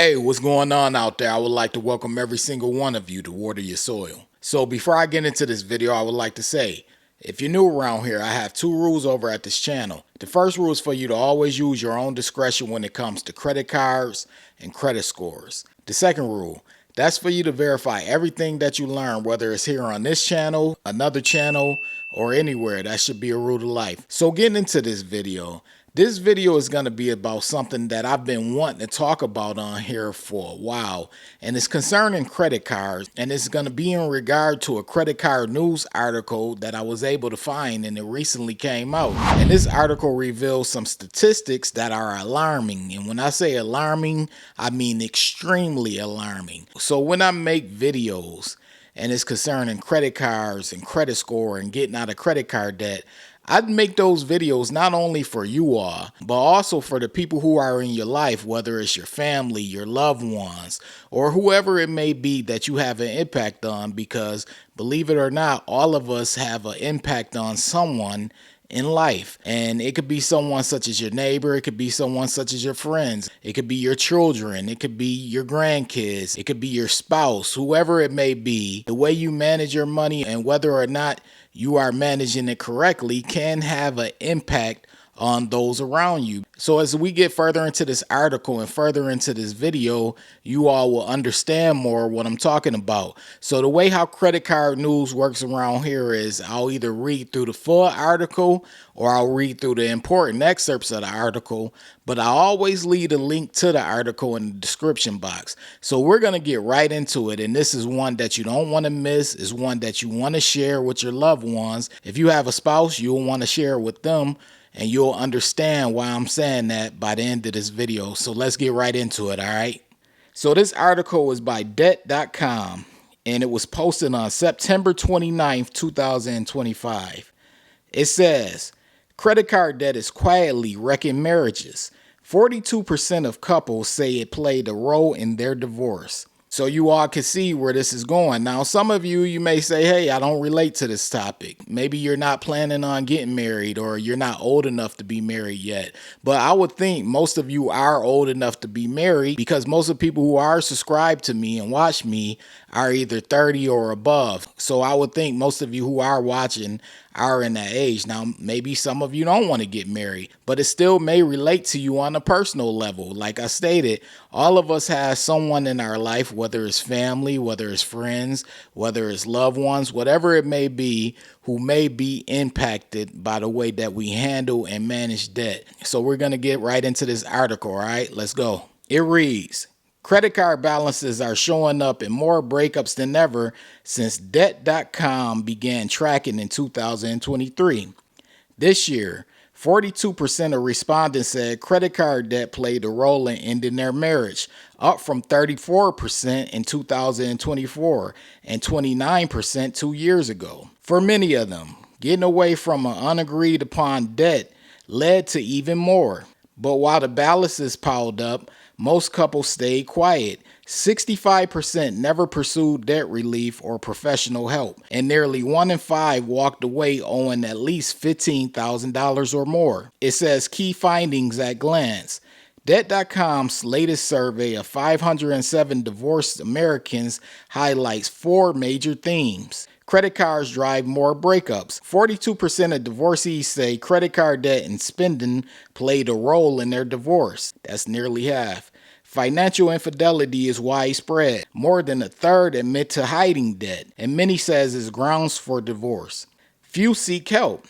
Hey, what's going on out there? I would like to welcome every single one of you to Water Your Soil. So before I get into this video, I would like to say, if you're new around here, I have two rules over at this channel. The first rule is for you to always use your own discretion when it comes to credit cards and credit scores. The second rule, that's for you to verify everything that you learn, whether it's here on this channel, another channel, or anywhere. That should be a rule of life. So getting into this video is going to be about something that I've been wanting to talk about on here for a while, and it's concerning credit cards, and it's going to be in regard to a credit card news article that I was able to find, and it recently came out. And this article reveals some statistics that are alarming, and when I say alarming, I mean extremely alarming. So when I make videos and it's concerning credit cards and credit score and getting out of credit card debt, I'd make those videos not only for you all, but also for the people who are in your life, whether it's your family, your loved ones, or whoever it may be that you have an impact on, because believe it or not, all of us have an impact on someone in life. And it could be someone such as your neighbor, it could be someone such as your friends, it could be your children, it could be your grandkids, it could be your spouse, whoever it may be. The way you manage your money and whether or not you are managing it correctly can have an impact on those around you. So as we get further into this article and further into this video, you all will understand more what I'm talking about. So the way how credit card news works around here is I'll either read through the full article or I'll read through the important excerpts of the article, but I always leave a link to the article in the description box. So we're going to get right into it, and this is one that you don't want to miss. Is one that you want to share with your loved ones. If you have a spouse, you'll want to share it with them, and you'll understand why I'm saying that by the end of this video. So let's get right into it, all right? So this article is by Debt.com, and it was posted on September 29th, 2025. It says, credit card debt is quietly wrecking marriages. 42% of couples say it played a role in their divorce. So you all can see where this is going. Now, some of you may say, hey, I don't relate to this topic. Maybe you're not planning on getting married, or you're not old enough to be married yet. But I would think most of you are old enough to be married, because most of the people who are subscribed to me and watch me are either 30 or above. So I would think most of you who are watching are in that age. Now, maybe some of you don't want to get married, but it still may relate to you on a personal level. Like I stated, all of us have someone in our life, whether it's family, whether it's friends, whether it's loved ones, whatever it may be, who may be impacted by the way that we handle and manage debt. So we're going to get right into this article, all right? Let's go. It reads, credit card balances are showing up in more breakups than ever since Debt.com began tracking in 2023. This year, 42% of respondents said credit card debt played a role in ending their marriage, up from 34% in 2024 and 29% 2 years ago. For many of them, getting away from an unagreed upon debt led to even more. But while the balances piled up, most couples stayed quiet. 65% never pursued debt relief or professional help, and nearly 1 in 5 walked away owing at least $15,000 or more. It says key findings at glance. Debt.com's latest survey of 507 divorced Americans highlights 4 major themes. Credit cards drive more breakups. 42% of divorcees say credit card debt and spending played a role in their divorce. That's nearly half. Financial infidelity is widespread. More than a third admit to hiding debt, and many says is grounds for divorce. Few seek help.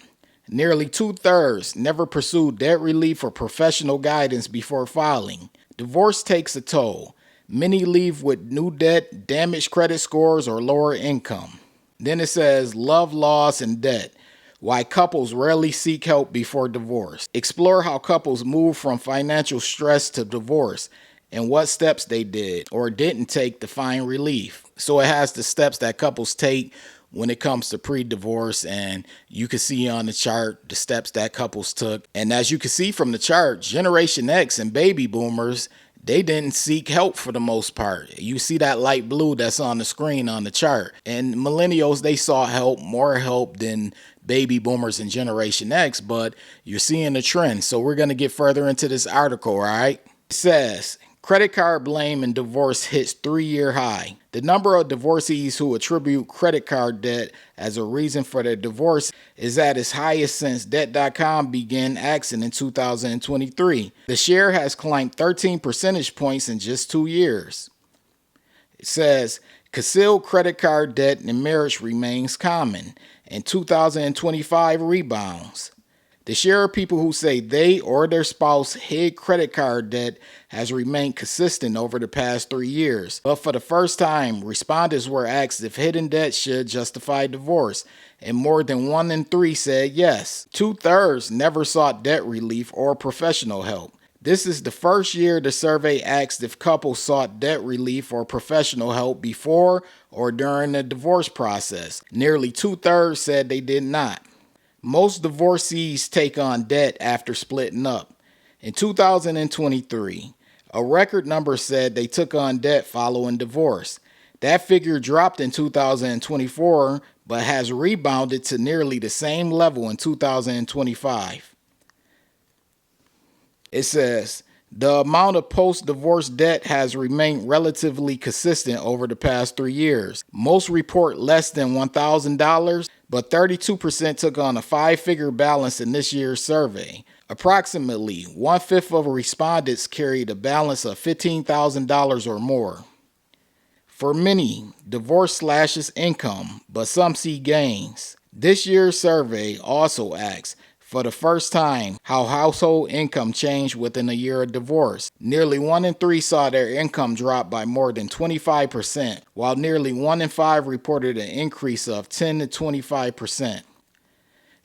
Nearly 2/3 never pursue debt relief or professional guidance before filing. Divorce takes a toll. Many leave with new debt, damaged credit scores, or lower income. Then it says love loss and debt. Why couples rarely seek help before divorce. Explore how couples move from financial stress to divorce and what steps they did or didn't take to find relief. So it has the steps that couples take when it comes to pre-divorce, and you can see on the chart the steps that couples took. And as you can see from the chart, Generation X and baby boomers, they didn't seek help for the most part. You see that light blue that's on the screen on the chart. And millennials, they sought help, more help than baby boomers and Generation X, but you're seeing a trend. So we're going to get further into this article, all right? It says, Credit card blame and divorce hits 3-year high. The number of divorcees who attribute credit card debt as a reason for their divorce is at its highest since Debt.com began acting in 2023. The share has climbed 13 percentage points in just 2 years. It says, concealed credit card debt in marriage remains common, and 2025 rebounds. The share of people who say they or their spouse hid credit card debt has remained consistent over the past 3 years. But for the first time, respondents were asked if hidden debt should justify divorce, and more than 1 in 3 said yes. 2/3 never sought debt relief or professional help. This is the first year the survey asked if couples sought debt relief or professional help before or during the divorce process. Nearly 2/3 said they did not. Most divorcees take on debt after splitting up. In 2023, a record number said they took on debt following divorce. That figure dropped in 2024, but has rebounded to nearly the same level in 2025. It says, the amount of post-divorce debt has remained relatively consistent over the past 3 years. Most report less than $1,000, but 32% took on a 5-figure balance in this year's survey. Approximately 1/5 of respondents carried a balance of $15,000 or more. For many, divorce slashes income, but some see gains. This year's survey also asks, for the first time, how household income changed within a year of divorce. Nearly 1 in 3 saw their income drop by more than 25%, while nearly 1 in 5 reported an increase of 10 to 25%.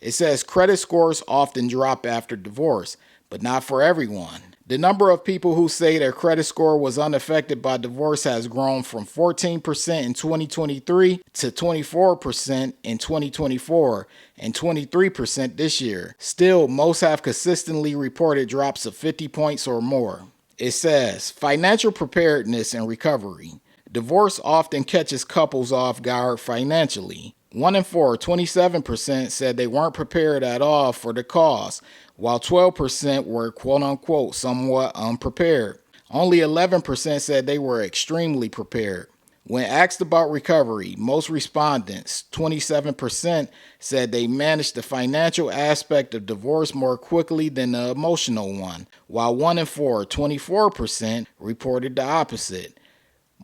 It says credit scores often drop after divorce, but not for everyone. The number of people who say their credit score was unaffected by divorce has grown from 14% in 2023 to 24% in 2024 and 23% this year. Still, most have consistently reported drops of 50 points or more. It says, financial preparedness and recovery. Divorce often catches couples off guard financially. 1 in 4, 27% said they weren't prepared at all for the cost, while 12% were quote-unquote somewhat unprepared. Only 11% said they were extremely prepared. When asked about recovery, most respondents, 27%, said they managed the financial aspect of divorce more quickly than the emotional one, while 1 in 4, 24%, reported the opposite.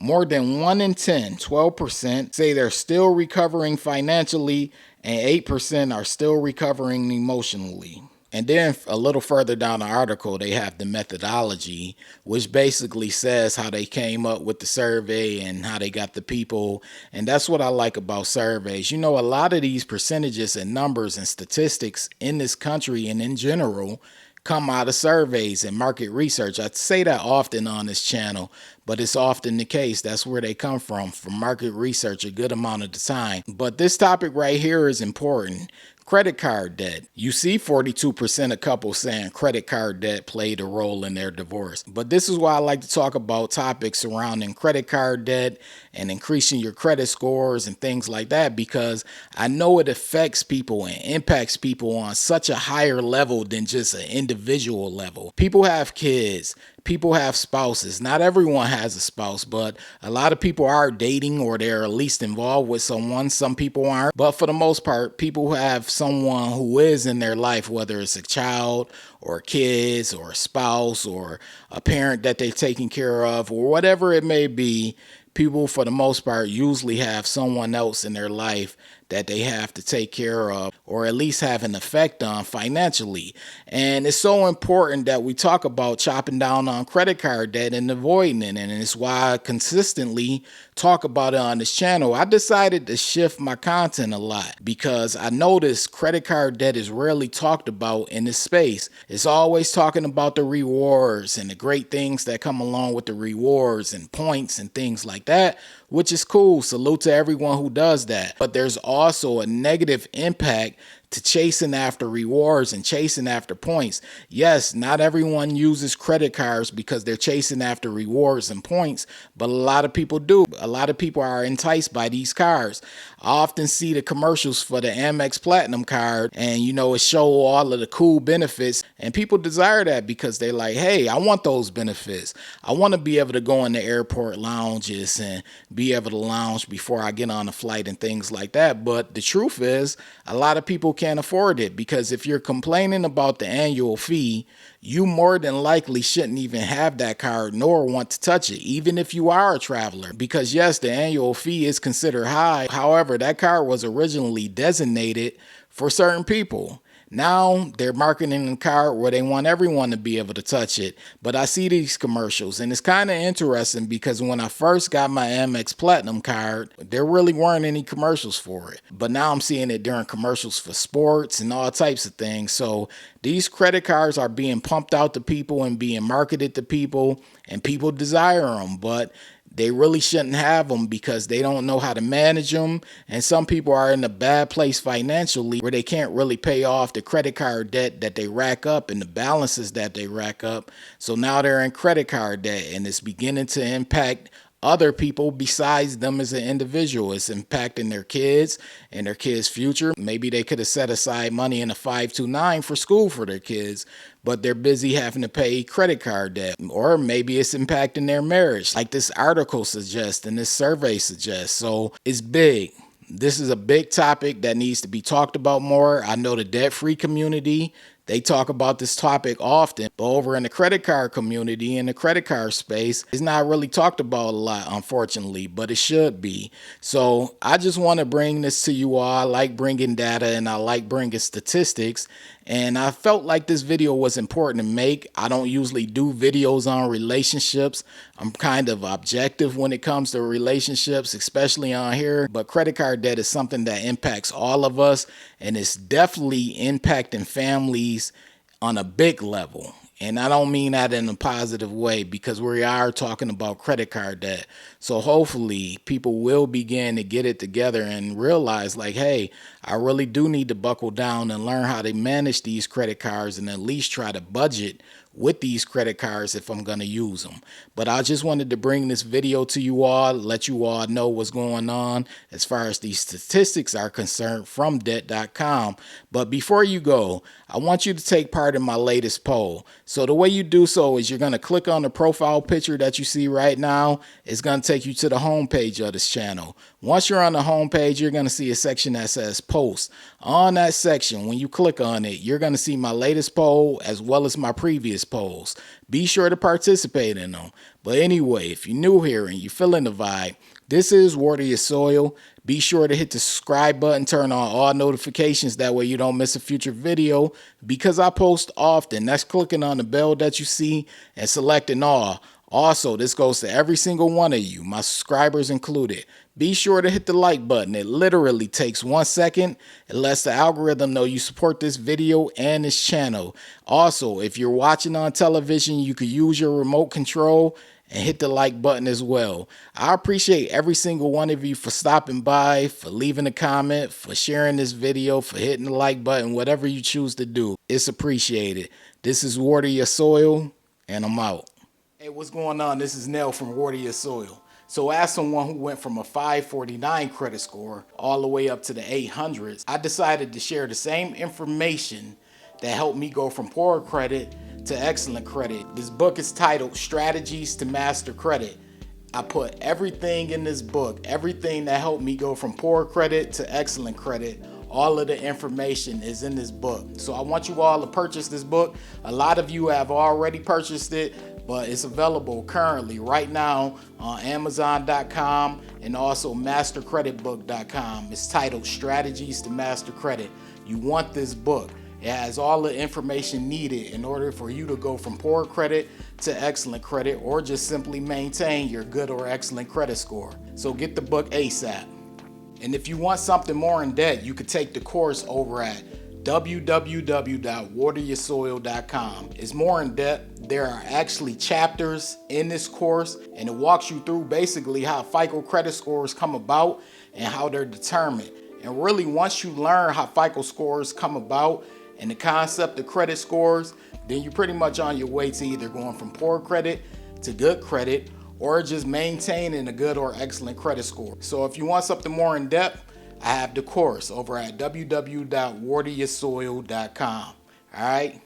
More than 1 in 10, 12%, say they're still recovering financially, and 8% are still recovering emotionally. And then a little further down the article, they have the methodology, which basically says how they came up with the survey and how they got the people. And that's what I like about surveys. You know, a lot of these percentages and numbers and statistics in this country and in general come out of surveys and market research. I say that often on this channel, but it's often the case. That's where they come from market research a good amount of the time. But this topic right here is important. Credit card debt. You see 42% of couples saying credit card debt played a role in their divorce. But this is why I like to talk about topics surrounding credit card debt and increasing your credit scores and things like that, because I know it affects people and impacts people on such a higher level than just an individual level. People have kids. People have spouses. Not everyone has a spouse, but a lot of people are dating or they're at least involved with someone. Some people aren't. But for the most part, people have someone who is in their life, whether it's a child or kids or a spouse or a parent that they're taking care of or whatever it may be. People, for the most part, usually have someone else in their life that they have to take care of or at least have an effect on financially. And it's so important that we talk about chopping down on credit card debt and avoiding it. And it's why I consistently talk about it on this channel. I decided to shift my content a lot because I noticed credit card debt is rarely talked about in this space. It's always talking about the rewards and the great things that come along with the rewards and points and things like that, which is cool. Salute to everyone who does that. But there's also a negative impact to chasing after rewards and chasing after points. Yes, not everyone uses credit cards because they're chasing after rewards and points, but a lot of people do. A lot of people are enticed by these cards. I often see the commercials for the Amex Platinum card, and it show all of the cool benefits, and people desire that because they're like, hey, I want those benefits. I want to be able to go in the airport lounges and be able to lounge before I get on a flight and things like that. But the truth is, a lot of people can't afford it, because if you're complaining about the annual fee, you more than likely shouldn't even have that card nor want to touch it, even if you are a traveler. Because yes, the annual fee is considered high. However, that card was originally designated for certain people. Now they're marketing the card where they want everyone to be able to touch it. But I see these commercials, and it's kind of interesting because when I first got my Amex Platinum card, there really weren't any commercials for it. But now I'm seeing it during commercials for sports and all types of things. So these credit cards are being pumped out to people and being marketed to people, and people desire them. But they really shouldn't have them because they don't know how to manage them. And some people are in a bad place financially where they can't really pay off the credit card debt that they rack up and the balances that they rack up. So now they're in credit card debt, and it's beginning to impact other people besides them as an individual. It's impacting their kids and their kids' future. Maybe they could have set aside money in a 529 for school for their kids, but they're busy having to pay credit card debt. Or maybe it's impacting their marriage, like this article suggests and this survey suggests. So it's big. This is a big topic that needs to be talked about more. I know the debt-free community, they talk about this topic often, but over in the credit card community, in the credit card space, it's not really talked about a lot, unfortunately, but it should be. So I just want to bring this to you all. I like bringing data and I like bringing statistics, and I felt like this video was important to make. I don't usually do videos on relationships. I'm kind of objective when it comes to relationships, especially on here, but credit card debt is something that impacts all of us, and it's definitely impacting families on a big level. And I don't mean that in a positive way, because we are talking about credit card debt. So hopefully people will begin to get it together and realize, like, hey, I really do need to buckle down and learn how to manage these credit cards and at least try to budget with these credit cards if I'm going to use them. But I just wanted to bring this video to you all, let you all know what's going on as far as these statistics are concerned from debt.com. But before you go, I want you to take part in my latest poll. So the way you do so is you're going to click on the profile picture that you see right now. It's going to take you to the home page of this channel. Once you're on the home page, you're going to see a section that says post. On that section, when you click on it, you're going to see my latest poll as well as my previous polls. Be sure to participate in them. But anyway, if you're new here and you're feeling the vibe, this is Water Your Soil. Be sure to hit the subscribe button, turn on all notifications. That way you don't miss a future video, because I post often. That's clicking on the bell that you see and selecting all. Also, this goes to every single one of you, my subscribers included. Be sure to hit the like button. It literally takes 1 second. It lets the algorithm know you support this video and this channel. Also, if you're watching on television, you could use your remote control and hit the like button as well. I appreciate every single one of you for stopping by, for leaving a comment, for sharing this video, for hitting the like button, whatever you choose to do. It's appreciated. This is Water Your Soil, and I'm out. Hey, what's going on? This is Nell from Water Your Soil. So as someone who went from a 549 credit score all the way up to the 800s, I decided to share the same information that helped me go from poor credit to excellent credit. This book is titled Strategies to Master Credit. I put everything in this book, everything that helped me go from poor credit to excellent credit. All of the information is in this book. So I want you all to purchase this book. A lot of you have already purchased it, but it's available currently right now on Amazon.com and also MasterCreditBook.com. It's titled Strategies to Master Credit. You want this book. It has all the information needed in order for you to go from poor credit to excellent credit, or just simply maintain your good or excellent credit score. So get the book ASAP. And if you want something more in depth, you could take the course over at www.wateryoursoil.com. It's more in depth. There are actually chapters in this course, and it walks you through basically how FICO credit scores come about and how they're determined. And really, once you learn how FICO scores come about and the concept of credit scores, then you're pretty much on your way to either going from poor credit to good credit, or just maintaining a good or excellent credit score. So if you want something more in depth, I have the course over at www.wateryoursoil.com. All right.